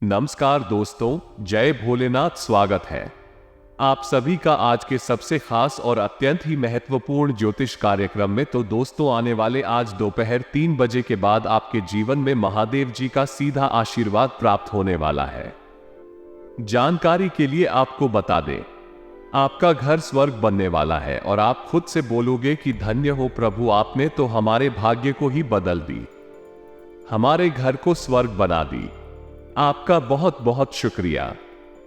नमस्कार दोस्तों, जय भोलेनाथ। स्वागत है आप सभी का आज के सबसे खास और अत्यंत ही महत्वपूर्ण ज्योतिष कार्यक्रम में। तो दोस्तों, आने वाले आज दोपहर 3 बजे के बाद आपके जीवन में महादेव जी का सीधा आशीर्वाद प्राप्त होने वाला है। जानकारी के लिए आपको बता दें, आपका घर स्वर्ग बनने वाला है और आप खुद से बोलोगे कि धन्य हो प्रभु, आपने तो हमारे भाग्य को ही बदल दी, हमारे घर को स्वर्ग बना दी। आपका बहुत बहुत शुक्रिया।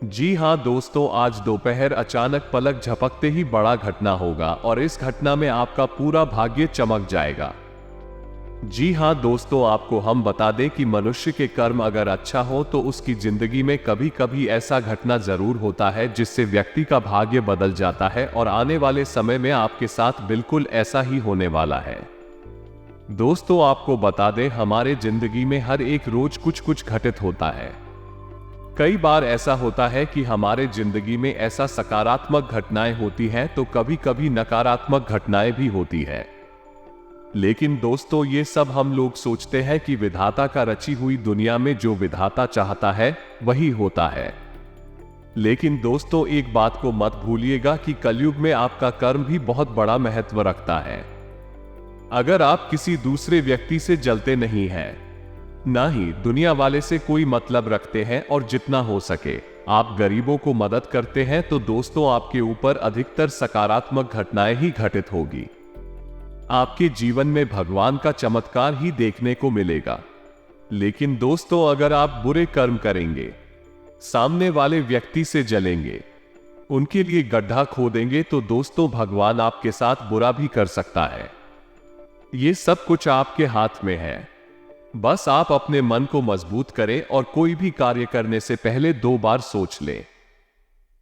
जी हां दोस्तों, आज दोपहर अचानक पलक झपकते ही बड़ा घटना होगा और इस घटना में आपका पूरा भाग्य चमक जाएगा। जी हां दोस्तों, आपको हम बता दें कि मनुष्य के कर्म अगर अच्छा हो तो उसकी जिंदगी में कभी कभी ऐसा घटना जरूर होता है जिससे व्यक्ति का भाग्य बदल जाता है और आने वाले समय में आपके साथ बिल्कुल ऐसा ही होने वाला है। दोस्तों, आपको बता दें, हमारे जिंदगी में हर एक रोज कुछ कुछ घटित होता है। कई बार ऐसा होता है कि हमारे जिंदगी में ऐसा सकारात्मक घटनाएं होती हैं तो कभी कभी नकारात्मक घटनाएं भी होती है। लेकिन दोस्तों, ये सब हम लोग सोचते हैं कि विधाता का रची हुई दुनिया में जो विधाता चाहता है वही होता है। लेकिन दोस्तों, एक बात को मत भूलिएगा कि कलयुग में आपका कर्म भी बहुत बड़ा महत्व रखता है। अगर आप किसी दूसरे व्यक्ति से जलते नहीं हैं, ना ही दुनिया वाले से कोई मतलब रखते हैं और जितना हो सके आप गरीबों को मदद करते हैं, तो दोस्तों आपके ऊपर अधिकतर सकारात्मक घटनाएं ही घटित होगी। आपके जीवन में भगवान का चमत्कार ही देखने को मिलेगा। लेकिन दोस्तों, अगर आप बुरे कर्म करेंगे, सामने वाले व्यक्ति से जलेंगे, उनके लिए गड्ढा खोदेंगे, तो दोस्तों भगवान आपके साथ बुरा भी कर सकता है। ये सब कुछ आपके हाथ में है। बस आप अपने मन को मजबूत करें और कोई भी कार्य करने से पहले 2 बार सोच लें।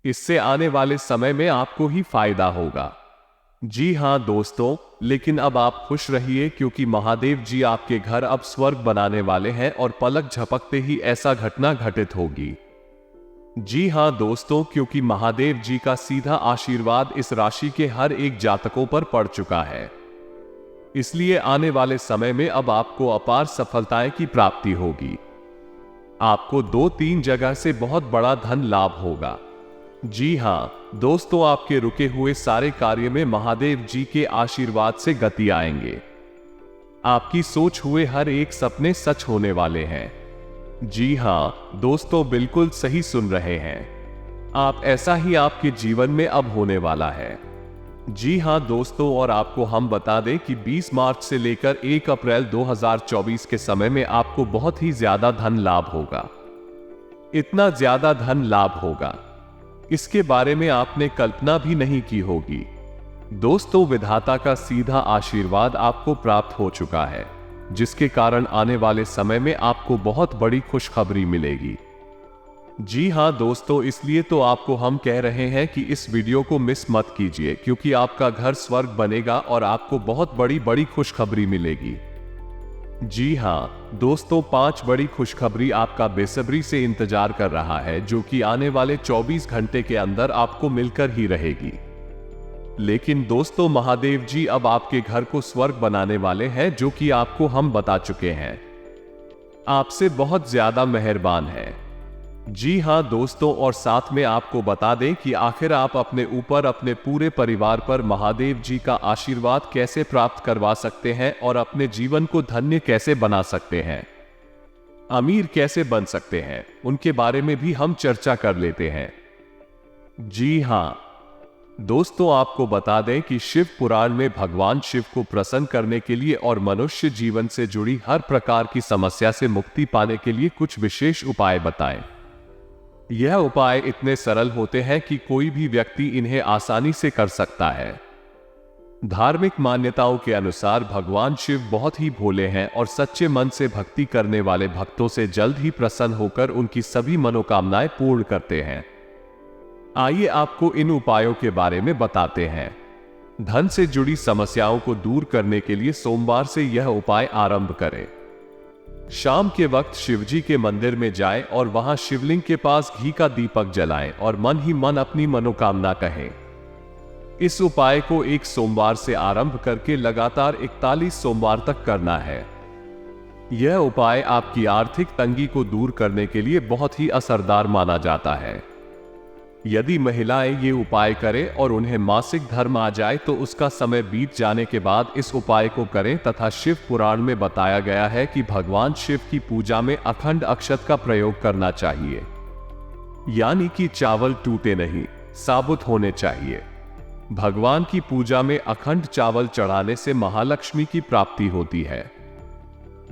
इससे आने वाले समय में आपको ही फायदा होगा। जी हां दोस्तों, लेकिन अब आप खुश रहिए क्योंकि महादेव जी आपके घर अब स्वर्ग बनाने वाले हैं और पलक झपकते ही ऐसा घटना घटित होगी। जी हां दोस्तों, क्योंकि महादेव जी का सीधा आशीर्वाद इस राशि के हर एक जातकों पर पड़ चुका है, इसलिए आने वाले समय में अब आपको अपार सफलताएं की प्राप्ति होगी। आपको 2-3 जगह से बहुत बड़ा धन लाभ होगा। जी हां दोस्तों, आपके रुके हुए सारे कार्य में महादेव जी के आशीर्वाद से गति आएंगे। आपकी सोच हुए हर एक सपने सच होने वाले हैं। जी हां दोस्तों, बिल्कुल सही सुन रहे हैं आप, ऐसा ही आपके जीवन में अब होने वाला है। जी हां दोस्तों, और आपको हम बता दें कि 20 मार्च से लेकर 1 अप्रैल 2024 के समय में आपको बहुत ही ज्यादा धन लाभ होगा। इतना ज्यादा धन लाभ होगा, इसके बारे में आपने कल्पना भी नहीं की होगी। दोस्तों, विधाता का सीधा आशीर्वाद आपको प्राप्त हो चुका है, जिसके कारण आने वाले समय में आपको बहुत बड़ी खुशखबरी मिलेगी। जी हां दोस्तों, इसलिए तो आपको हम कह रहे हैं कि इस वीडियो को मिस मत कीजिए, क्योंकि आपका घर स्वर्ग बनेगा और आपको बहुत बड़ी बड़ी खुशखबरी मिलेगी। जी हां दोस्तों, 5 बड़ी खुशखबरी आपका बेसब्री से इंतजार कर रहा है, जो कि आने वाले 24 घंटे के अंदर आपको मिलकर ही रहेगी। लेकिन दोस्तों, महादेव जी अब आपके घर को स्वर्ग बनाने वाले हैं, जो कि आपको हम बता चुके हैं। आपसे बहुत ज्यादा मेहरबान है। जी हां दोस्तों, और साथ में आपको बता दें कि आखिर आप अपने ऊपर, अपने पूरे परिवार पर महादेव जी का आशीर्वाद कैसे प्राप्त करवा सकते हैं और अपने जीवन को धन्य कैसे बना सकते हैं, अमीर कैसे बन सकते हैं, उनके बारे में भी हम चर्चा कर लेते हैं। जी हां दोस्तों, आपको बता दें कि शिव पुराण में भगवान शिव को प्रसन्न करने के लिए और मनुष्य जीवन से जुड़ी हर प्रकार की समस्या से मुक्ति पाने के लिए कुछ विशेष उपाय बताएं। यह उपाय इतने सरल होते हैं कि कोई भी व्यक्ति इन्हें आसानी से कर सकता है। धार्मिक मान्यताओं के अनुसार भगवान शिव बहुत ही भोले हैं और सच्चे मन से भक्ति करने वाले भक्तों से जल्द ही प्रसन्न होकर उनकी सभी मनोकामनाएं पूर्ण करते हैं। आइए आपको इन उपायों के बारे में बताते हैं। धन से जुड़ी समस्याओं को दूर करने के लिए सोमवार से यह उपाय आरंभ करें। शाम के वक्त शिवजी के मंदिर में जाएं और वहां शिवलिंग के पास घी का दीपक जलाएं और मन ही मन अपनी मनोकामना कहें। इस उपाय को 1 सोमवार से आरंभ करके लगातार 41 सोमवार तक करना है। यह उपाय आपकी आर्थिक तंगी को दूर करने के लिए बहुत ही असरदार माना जाता है। यदि महिलाएं ये उपाय करें और उन्हें मासिक धर्म आ जाए तो उसका समय बीत जाने के बाद इस उपाय को करें, तथा शिव पुराण में बताया गया है कि भगवान शिव की पूजा में अखंड अक्षत का प्रयोग करना चाहिए, यानी कि चावल टूटे नहीं, साबुत होने चाहिए। भगवान की पूजा में अखंड चावल चढ़ाने से महालक्ष्मी की प्राप्ति होती है।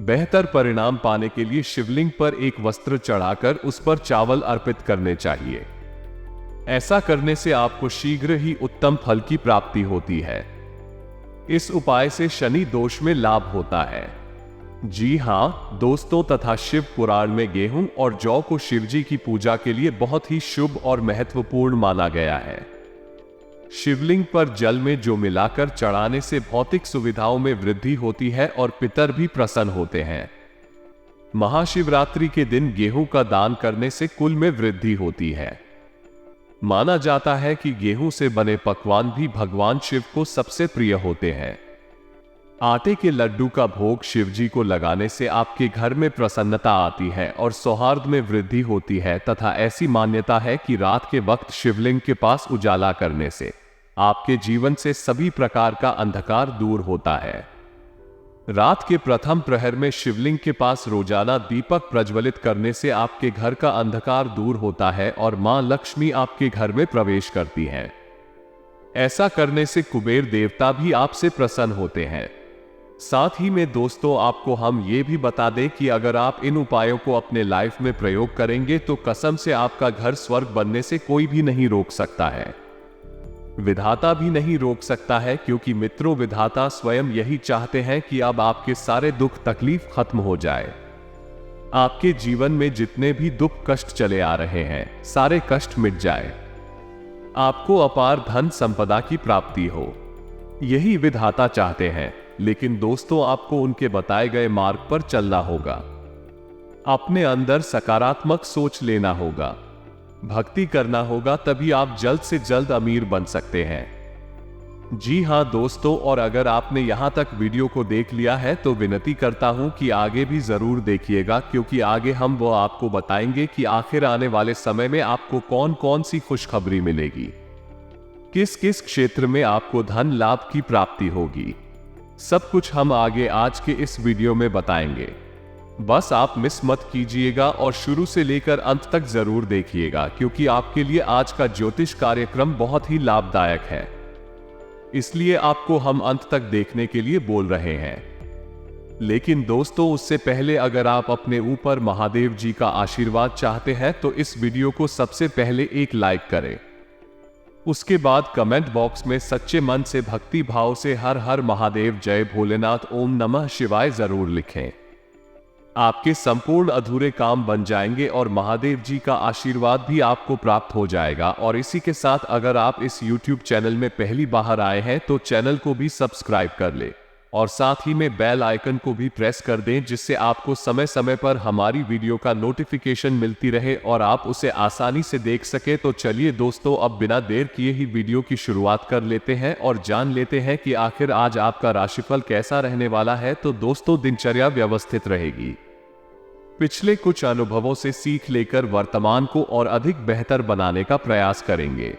बेहतर परिणाम पाने के लिए शिवलिंग पर एक वस्त्र चढ़ाकर उस पर चावल अर्पित करने चाहिए। ऐसा करने से आपको शीघ्र ही उत्तम फल की प्राप्ति होती है। इस उपाय से शनि दोष में लाभ होता है। जी हां दोस्तों, तथा शिव पुराण में गेहूं और जौ को शिवजी की पूजा के लिए बहुत ही शुभ और महत्वपूर्ण माना गया है। शिवलिंग पर जल में जो मिलाकर चढ़ाने से भौतिक सुविधाओं में वृद्धि होती है और पितर भी प्रसन्न होते हैं। महाशिवरात्रि के दिन गेहूं का दान करने से कुल में वृद्धि होती है। माना जाता है कि गेहूं से बने पकवान भी भगवान शिव को सबसे प्रिय होते हैं। आटे के लड्डू का भोग शिवजी को लगाने से आपके घर में प्रसन्नता आती है और सौहार्द में वृद्धि होती है, तथा ऐसी मान्यता है कि रात के वक्त शिवलिंग के पास उजाला करने से आपके जीवन से सभी प्रकार का अंधकार दूर होता है। रात के प्रथम प्रहर में शिवलिंग के पास रोजाना दीपक प्रज्वलित करने से आपके घर का अंधकार दूर होता है और मां लक्ष्मी आपके घर में प्रवेश करती हैं। ऐसा करने से कुबेर देवता भी आपसे प्रसन्न होते हैं। साथ ही में दोस्तों, आपको हम ये भी बता दें कि अगर आप इन उपायों को अपने लाइफ में प्रयोग करेंगे तो कसम से आपका घर स्वर्ग बनने से कोई भी नहीं रोक सकता है। विधाता भी नहीं रोक सकता है, क्योंकि मित्रों विधाता स्वयं यही चाहते हैं कि अब आपके सारे दुख तकलीफ खत्म हो जाए। आपके जीवन में जितने भी दुख कष्ट चले आ रहे हैं सारे कष्ट मिट जाए। आपको अपार धन संपदा की प्राप्ति हो, यही विधाता चाहते हैं। लेकिन दोस्तों, आपको उनके बताए गए मार्ग पर चलना होगा। अपने अंदर सकारात्मक सोच लेना होगा, भक्ति करना होगा, तभी आप जल्द से जल्द अमीर बन सकते हैं। जी हां दोस्तों, और अगर आपने यहां तक वीडियो को देख लिया है तो विनती करता हूं कि आगे भी जरूर देखिएगा, क्योंकि आगे हम वो आपको बताएंगे कि आखिर आने वाले समय में आपको कौन कौन सी खुशखबरी मिलेगी, किस किस क्षेत्र में आपको धन लाभ की प्राप्ति होगी। सब कुछ हम आगे आज के इस वीडियो में बताएंगे। बस आप मिस मत कीजिएगा और शुरू से लेकर अंत तक जरूर देखिएगा, क्योंकि आपके लिए आज का ज्योतिष कार्यक्रम बहुत ही लाभदायक है। इसलिए आपको हम अंत तक देखने के लिए बोल रहे हैं। लेकिन दोस्तों, उससे पहले अगर आप अपने ऊपर महादेव जी का आशीर्वाद चाहते हैं तो इस वीडियो को सबसे पहले एक लाइक करें। उसके बाद कमेंट बॉक्स में सच्चे मन से भक्ति भाव से हर हर महादेव, जय भोलेनाथ, ओम नमः शिवाय जरूर लिखें। आपके संपूर्ण अधूरे काम बन जाएंगे और महादेव जी का आशीर्वाद भी आपको प्राप्त हो जाएगा। और इसी के साथ अगर आप इस YouTube चैनल में पहली बार आए हैं तो चैनल को भी सब्सक्राइब कर ले और साथ ही में बेल आइकन को भी प्रेस कर दें, जिससे आपको समय समय पर हमारी वीडियो का नोटिफिकेशन मिलती रहे और आप उसे आसानी से देख सके। तो चलिए दोस्तों, अब बिना देर किए ही वीडियो की शुरुआत कर लेते हैं और जान लेते हैं कि आखिर आज आपका राशिफल कैसा रहने वाला है। तो दोस्तों, दिनचर्या व्यवस्थित रहेगी। पिछले कुछ अनुभवों से सीख लेकर वर्तमान को और अधिक बेहतर बनाने का प्रयास करेंगे।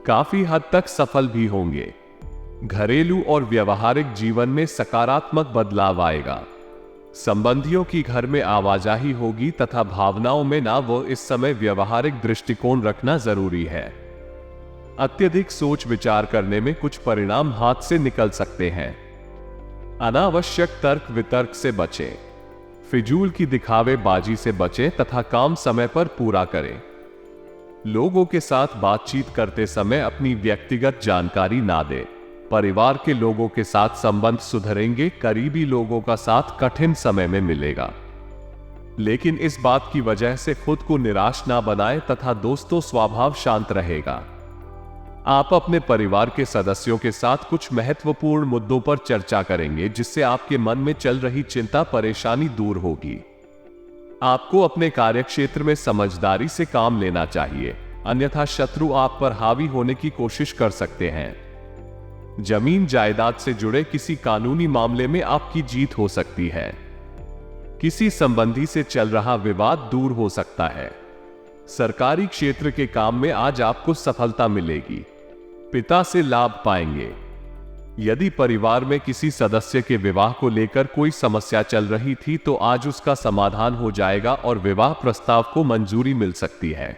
काफी हद तक सफल भी होंगे। घरेलू और व्यवहारिक जीवन में सकारात्मक बदलाव आएगा। संबंधियों की घर में आवाजाही होगी तथा भावनाओं में ना वो इस समय व्यवहारिक दृष्टिकोण रखना जरूरी है। अत्यधिक सोच विचार करने में कुछ परिणाम हाथ से निकल सकते हैं। अनावश्यक तर्क वितर्क से बचें। फिजूल की दिखावेबाजी से बचें तथा काम समय पर पूरा करें। लोगों के साथ बातचीत करते समय अपनी व्यक्तिगत जानकारी ना दें। परिवार के लोगों के साथ संबंध सुधरेंगे। करीबी लोगों का साथ कठिन समय में मिलेगा, लेकिन इस बात की वजह से खुद को निराश ना बनाएं तथा दोस्तों स्वभाव शांत रहेगा। आप अपने परिवार के सदस्यों के साथ कुछ महत्वपूर्ण मुद्दों पर चर्चा करेंगे, जिससे आपके मन में चल रही चिंता परेशानी दूर होगी। आपको अपने कार्यक्षेत्र में समझदारी से काम लेना चाहिए, अन्यथा शत्रु आप पर हावी होने की कोशिश कर सकते हैं। जमीन जायदाद से जुड़े किसी कानूनी मामले में आपकी जीत हो सकती है। किसी संबंधी से चल रहा विवाद दूर हो सकता है। सरकारी क्षेत्र के काम में आज आपको सफलता मिलेगी। पिता से लाभ पाएंगे। यदि परिवार में किसी सदस्य के विवाह को लेकर कोई समस्या चल रही थी तो आज उसका समाधान हो जाएगा और विवाह प्रस्ताव को मंजूरी मिल सकती है।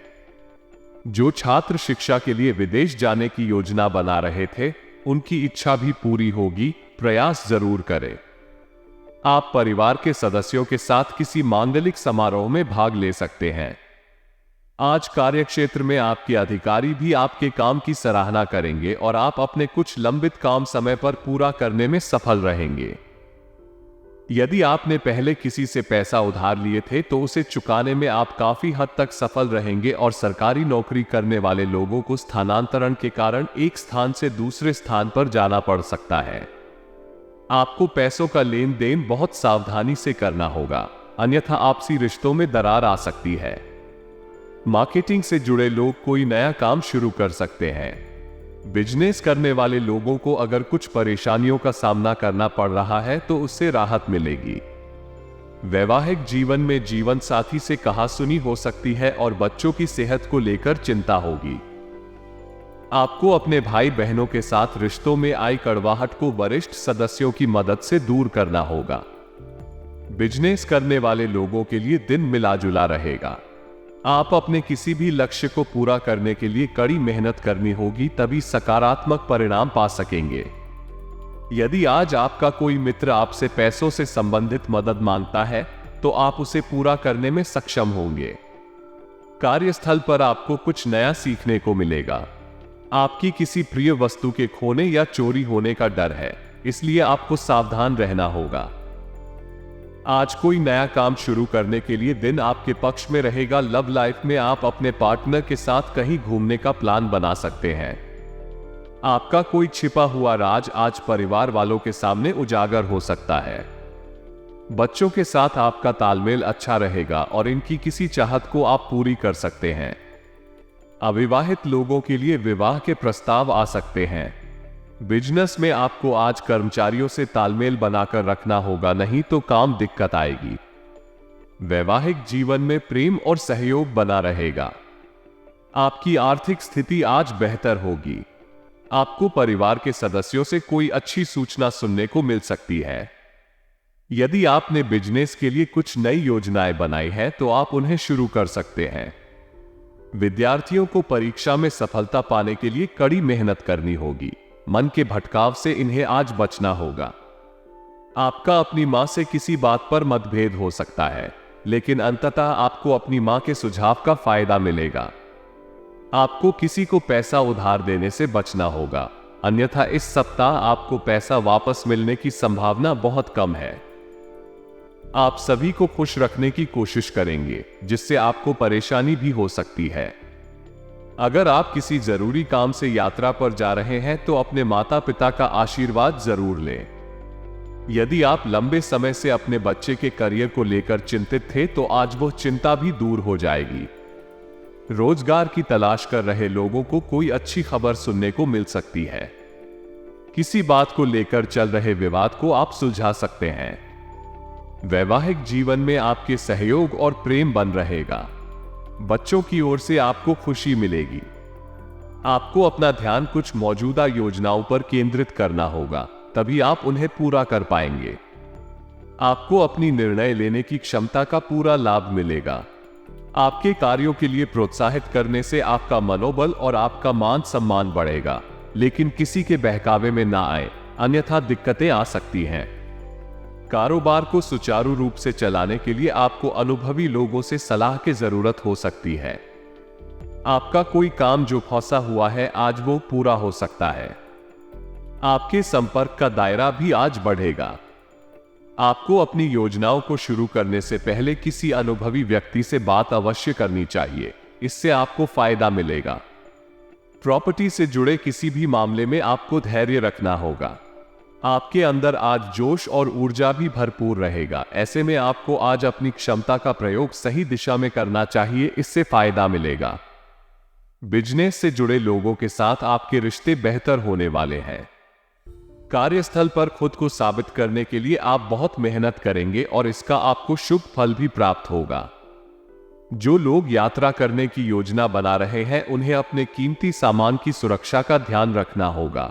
जो छात्र शिक्षा के लिए विदेश जाने की योजना बना रहे थे, उनकी इच्छा भी पूरी होगी। प्रयास जरूर करें। आप परिवार के सदस्यों के साथ किसी मांगलिक समारोह में भाग ले सकते हैं। आज कार्यक्षेत्र में आपके अधिकारी भी आपके काम की सराहना करेंगे और आप अपने कुछ लंबित काम समय पर पूरा करने में सफल रहेंगे। यदि आपने पहले किसी से पैसा उधार लिए थे तो उसे चुकाने में आप काफी हद तक सफल रहेंगे और सरकारी नौकरी करने वाले लोगों को स्थानांतरण के कारण एक स्थान से दूसरे स्थान पर जाना पड़ सकता है। आपको पैसों का लेन देन बहुत सावधानी से करना होगा, अन्यथा आपसी रिश्तों में दरार आ सकती है। मार्केटिंग से जुड़े लोग कोई नया काम शुरू कर सकते हैं। बिजनेस करने वाले लोगों को अगर कुछ परेशानियों का सामना करना पड़ रहा है तो उससे राहत मिलेगी। वैवाहिक जीवन में जीवन साथी से कहासुनी हो सकती है और बच्चों की सेहत को लेकर चिंता होगी। आपको अपने भाई बहनों के साथ रिश्तों में आई कड़वाहट को वरिष्ठ सदस्यों की मदद से दूर करना होगा। बिजनेस करने वाले लोगों के लिए दिन मिला जुला रहेगा। आप अपने किसी भी लक्ष्य को पूरा करने के लिए कड़ी मेहनत करनी होगी, तभी सकारात्मक परिणाम पा सकेंगे। यदि आज आपका कोई मित्र आपसे पैसों से संबंधित मदद मांगता है तो आप उसे पूरा करने में सक्षम होंगे। कार्यस्थल पर आपको कुछ नया सीखने को मिलेगा। आपकी किसी प्रिय वस्तु के खोने या चोरी होने का डर है, इसलिए आपको सावधान रहना होगा। आज कोई नया काम शुरू करने के लिए दिन आपके पक्ष में रहेगा। लव लाइफ में आप अपने पार्टनर के साथ कहीं घूमने का प्लान बना सकते हैं। आपका कोई छिपा हुआ राज आज परिवार वालों के सामने उजागर हो सकता है। बच्चों के साथ आपका तालमेल अच्छा रहेगा और इनकी किसी चाहत को आप पूरी कर सकते हैं। अविवाहित लोगों के लिए विवाह के प्रस्ताव आ सकते हैं। बिजनेस में आपको आज कर्मचारियों से तालमेल बनाकर रखना होगा, नहीं तो काम दिक्कत आएगी। वैवाहिक जीवन में प्रेम और सहयोग बना रहेगा। आपकी आर्थिक स्थिति आज बेहतर होगी। आपको परिवार के सदस्यों से कोई अच्छी सूचना सुनने को मिल सकती है। यदि आपने बिजनेस के लिए कुछ नई योजनाएं बनाई हैं तो आप उन्हें शुरू कर सकते हैं। विद्यार्थियों को परीक्षा में सफलता पाने के लिए कड़ी मेहनत करनी होगी। मन के भटकाव से इन्हें आज बचना होगा। आपका अपनी मां से किसी बात पर मतभेद हो सकता है, लेकिन अंततः आपको अपनी मां के सुझाव का फायदा मिलेगा। आपको किसी को पैसा उधार देने से बचना होगा, अन्यथा इस सप्ताह आपको पैसा वापस मिलने की संभावना बहुत कम है। आप सभी को खुश रखने की कोशिश करेंगे, जिससे आपको परेशानी भी हो सकती है। अगर आप किसी जरूरी काम से यात्रा पर जा रहे हैं तो अपने माता पिता का आशीर्वाद जरूर लें। यदि आप लंबे समय से अपने बच्चे के करियर को लेकर चिंतित थे तो आज वह चिंता भी दूर हो जाएगी। रोजगार की तलाश कर रहे लोगों को कोई अच्छी खबर सुनने को मिल सकती है। किसी बात को लेकर चल रहे विवाद को आप सुलझा सकते हैं। वैवाहिक जीवन में आपके सहयोग और प्रेम बन रहेगा। बच्चों की ओर से आपको खुशी मिलेगी। आपको अपना ध्यान कुछ मौजूदा योजनाओं पर केंद्रित करना होगा, तभी आप उन्हें पूरा कर पाएंगे। आपको अपनी निर्णय लेने की क्षमता का पूरा लाभ मिलेगा। आपके कार्यों के लिए प्रोत्साहित करने से आपका मनोबल और आपका मान सम्मान बढ़ेगा, लेकिन किसी के बहकावे में ना आए, अन्यथा दिक्कतें आ सकती हैं। कारोबार को सुचारू रूप से चलाने के लिए आपको अनुभवी लोगों से सलाह की जरूरत हो सकती है। आपका कोई काम जो फंसा हुआ है आज वो पूरा हो सकता है। आपके संपर्क का दायरा भी आज बढ़ेगा। आपको अपनी योजनाओं को शुरू करने से पहले किसी अनुभवी व्यक्ति से बात अवश्य करनी चाहिए, इससे आपको फायदा मिलेगा। प्रॉपर्टी से जुड़े किसी भी मामले में आपको धैर्य रखना होगा। आपके अंदर आज जोश और ऊर्जा भी भरपूर रहेगा। ऐसे में आपको आज अपनी क्षमता का प्रयोग सही दिशा में करना चाहिए, इससे फायदा मिलेगा। बिजनेस से जुड़े लोगों के साथ आपके रिश्ते बेहतर होने वाले हैं। कार्यस्थल पर खुद को साबित करने के लिए आप बहुत मेहनत करेंगे और इसका आपको शुभ फल भी प्राप्त होगा। जो लोग यात्रा करने की योजना बना रहे हैं उन्हें अपने कीमती सामान की सुरक्षा का ध्यान रखना होगा।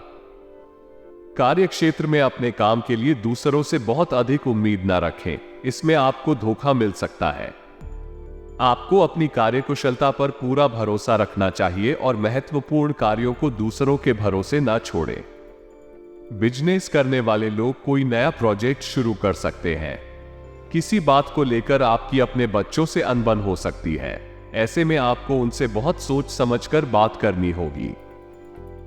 कार्यक्षेत्र में अपने काम के लिए दूसरों से बहुत अधिक उम्मीद न रखें, इसमें आपको धोखा मिल सकता है। आपको अपनी कार्यकुशलता पर पूरा भरोसा रखना चाहिए और महत्वपूर्ण कार्यों को दूसरों के भरोसे न छोड़ें। बिजनेस करने वाले लोग कोई नया प्रोजेक्ट शुरू कर सकते हैं। किसी बात को लेकर आपकी अपने बच्चों से अनबन हो सकती है। ऐसे में आपको उनसे बहुत सोच समझकर बात करनी होगी।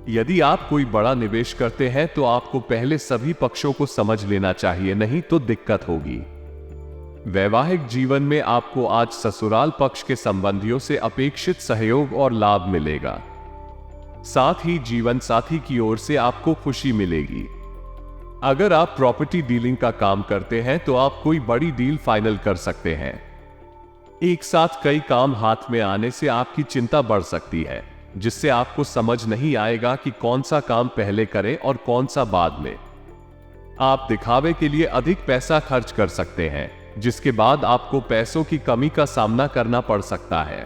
यदि आप कोई बड़ा निवेश करते हैं तो आपको पहले सभी पक्षों को समझ लेना चाहिए, नहीं तो दिक्कत होगी। वैवाहिक जीवन में आपको आज ससुराल पक्ष के संबंधियों से अपेक्षित सहयोग और लाभ मिलेगा। साथ ही जीवन साथी की ओर से आपको खुशी मिलेगी। अगर आप प्रॉपर्टी डीलिंग का काम करते हैं तो आप कोई बड़ी डील फाइनल कर सकते हैं। एक साथ कई काम हाथ में आने से आपकी चिंता बढ़ सकती है, जिससे आपको समझ नहीं आएगा कि कौन सा काम पहले करें और कौन सा बाद में। आप दिखावे के लिए अधिक पैसा खर्च कर सकते हैं, जिसके बाद आपको पैसों की कमी का सामना करना पड़ सकता है।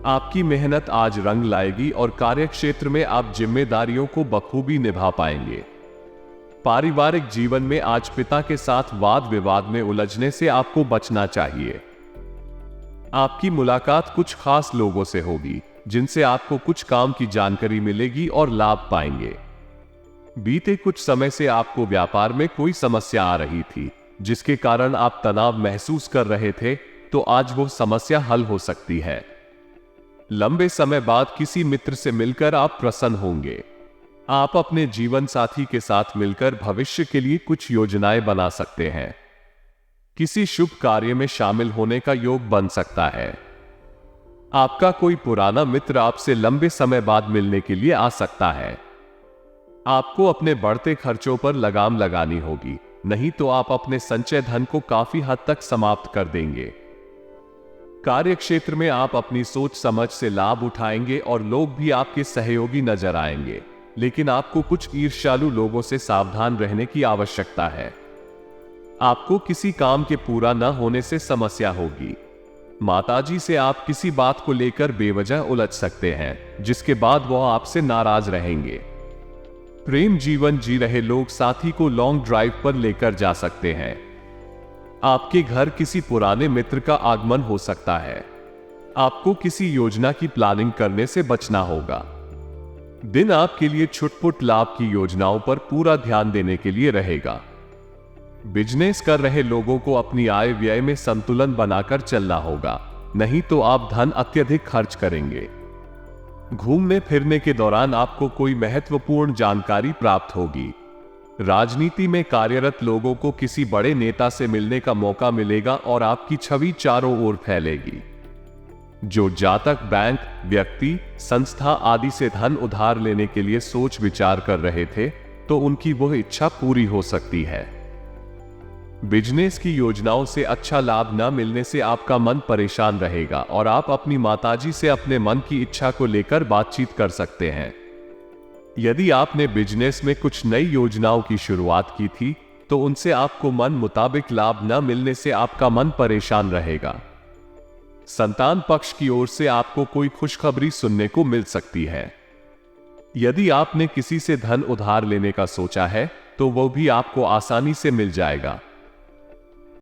आपकी मेहनत आज रंग लाएगी और कार्यक्षेत्र में आप जिम्मेदारियों को बखूबी निभा पाएंगे। पारिवारिक जीवन में आज पिता के साथ वाद विवाद में उलझने से आपको बचना चाहिए। आपकी मुलाकात कुछ खास लोगों से होगी, जिनसे आपको कुछ काम की जानकारी मिलेगी और लाभ पाएंगे। बीते कुछ समय से आपको व्यापार में कोई समस्या आ रही थी, जिसके कारण आप तनाव महसूस कर रहे थे, तो आज वो समस्या हल हो सकती है। लंबे समय बाद किसी मित्र से मिलकर आप प्रसन्न होंगे। आप अपने जीवन साथी के साथ मिलकर भविष्य के लिए कुछ योजनाएं बना सकते हैं। किसी शुभ कार्य में शामिल होने का योग बन सकता है। आपका कोई पुराना मित्र आपसे लंबे समय बाद मिलने के लिए आ सकता है। आपको अपने बढ़ते खर्चों पर लगाम लगानी होगी, नहीं तो आप अपने संचय धन को काफी हद तक समाप्त कर देंगे। कार्यक्षेत्र में आप अपनी सोच समझ से लाभ उठाएंगे और लोग भी आपके सहयोगी नजर आएंगे, लेकिन आपको कुछ ईर्ष्यालु लोगों से सावधान रहने की आवश्यकता है। आपको किसी काम के पूरा न होने से समस्या होगी। माताजी से आप किसी बात को लेकर बेवजह उलझ सकते हैं, जिसके बाद वह आपसे नाराज रहेंगे। प्रेम जीवन जी रहे लोग साथी को लॉन्ग ड्राइव पर लेकर जा सकते हैं। आपके घर किसी पुराने मित्र का आगमन हो सकता है। आपको किसी योजना की प्लानिंग करने से बचना होगा। दिन आपके लिए छुटपुट लाभ की योजनाओं पर पूरा ध्यान देने के लिए रहेगा। बिजनेस कर रहे लोगों को अपनी आय व्यय में संतुलन बनाकर चलना होगा, नहीं तो आप धन अत्यधिक खर्च करेंगे। घूमने फिरने के दौरान आपको कोई महत्वपूर्ण जानकारी प्राप्त होगी। राजनीति में कार्यरत लोगों को किसी बड़े नेता से मिलने का मौका मिलेगा और आपकी छवि चारों ओर फैलेगी। जो जातक बैंक, व्यक्ति, संस्था आदि से धन उधार लेने के लिए सोच विचार कर रहे थे, तो उनकी वह इच्छा पूरी हो सकती है। बिजनेस की योजनाओं से अच्छा लाभ न मिलने से आपका मन परेशान रहेगा और आप अपनी माताजी से अपने मन की इच्छा को लेकर बातचीत कर सकते हैं। यदि आपने बिजनेस में कुछ नई योजनाओं की शुरुआत की थी, तो उनसे आपको मन मुताबिक लाभ न मिलने से आपका मन परेशान रहेगा। संतान पक्ष की ओर से आपको कोई खुशखबरी सुनने को मिल सकती है। यदि आपने किसी से धन उधार लेने का सोचा है, तो वह भी आपको आसानी से मिल जाएगा।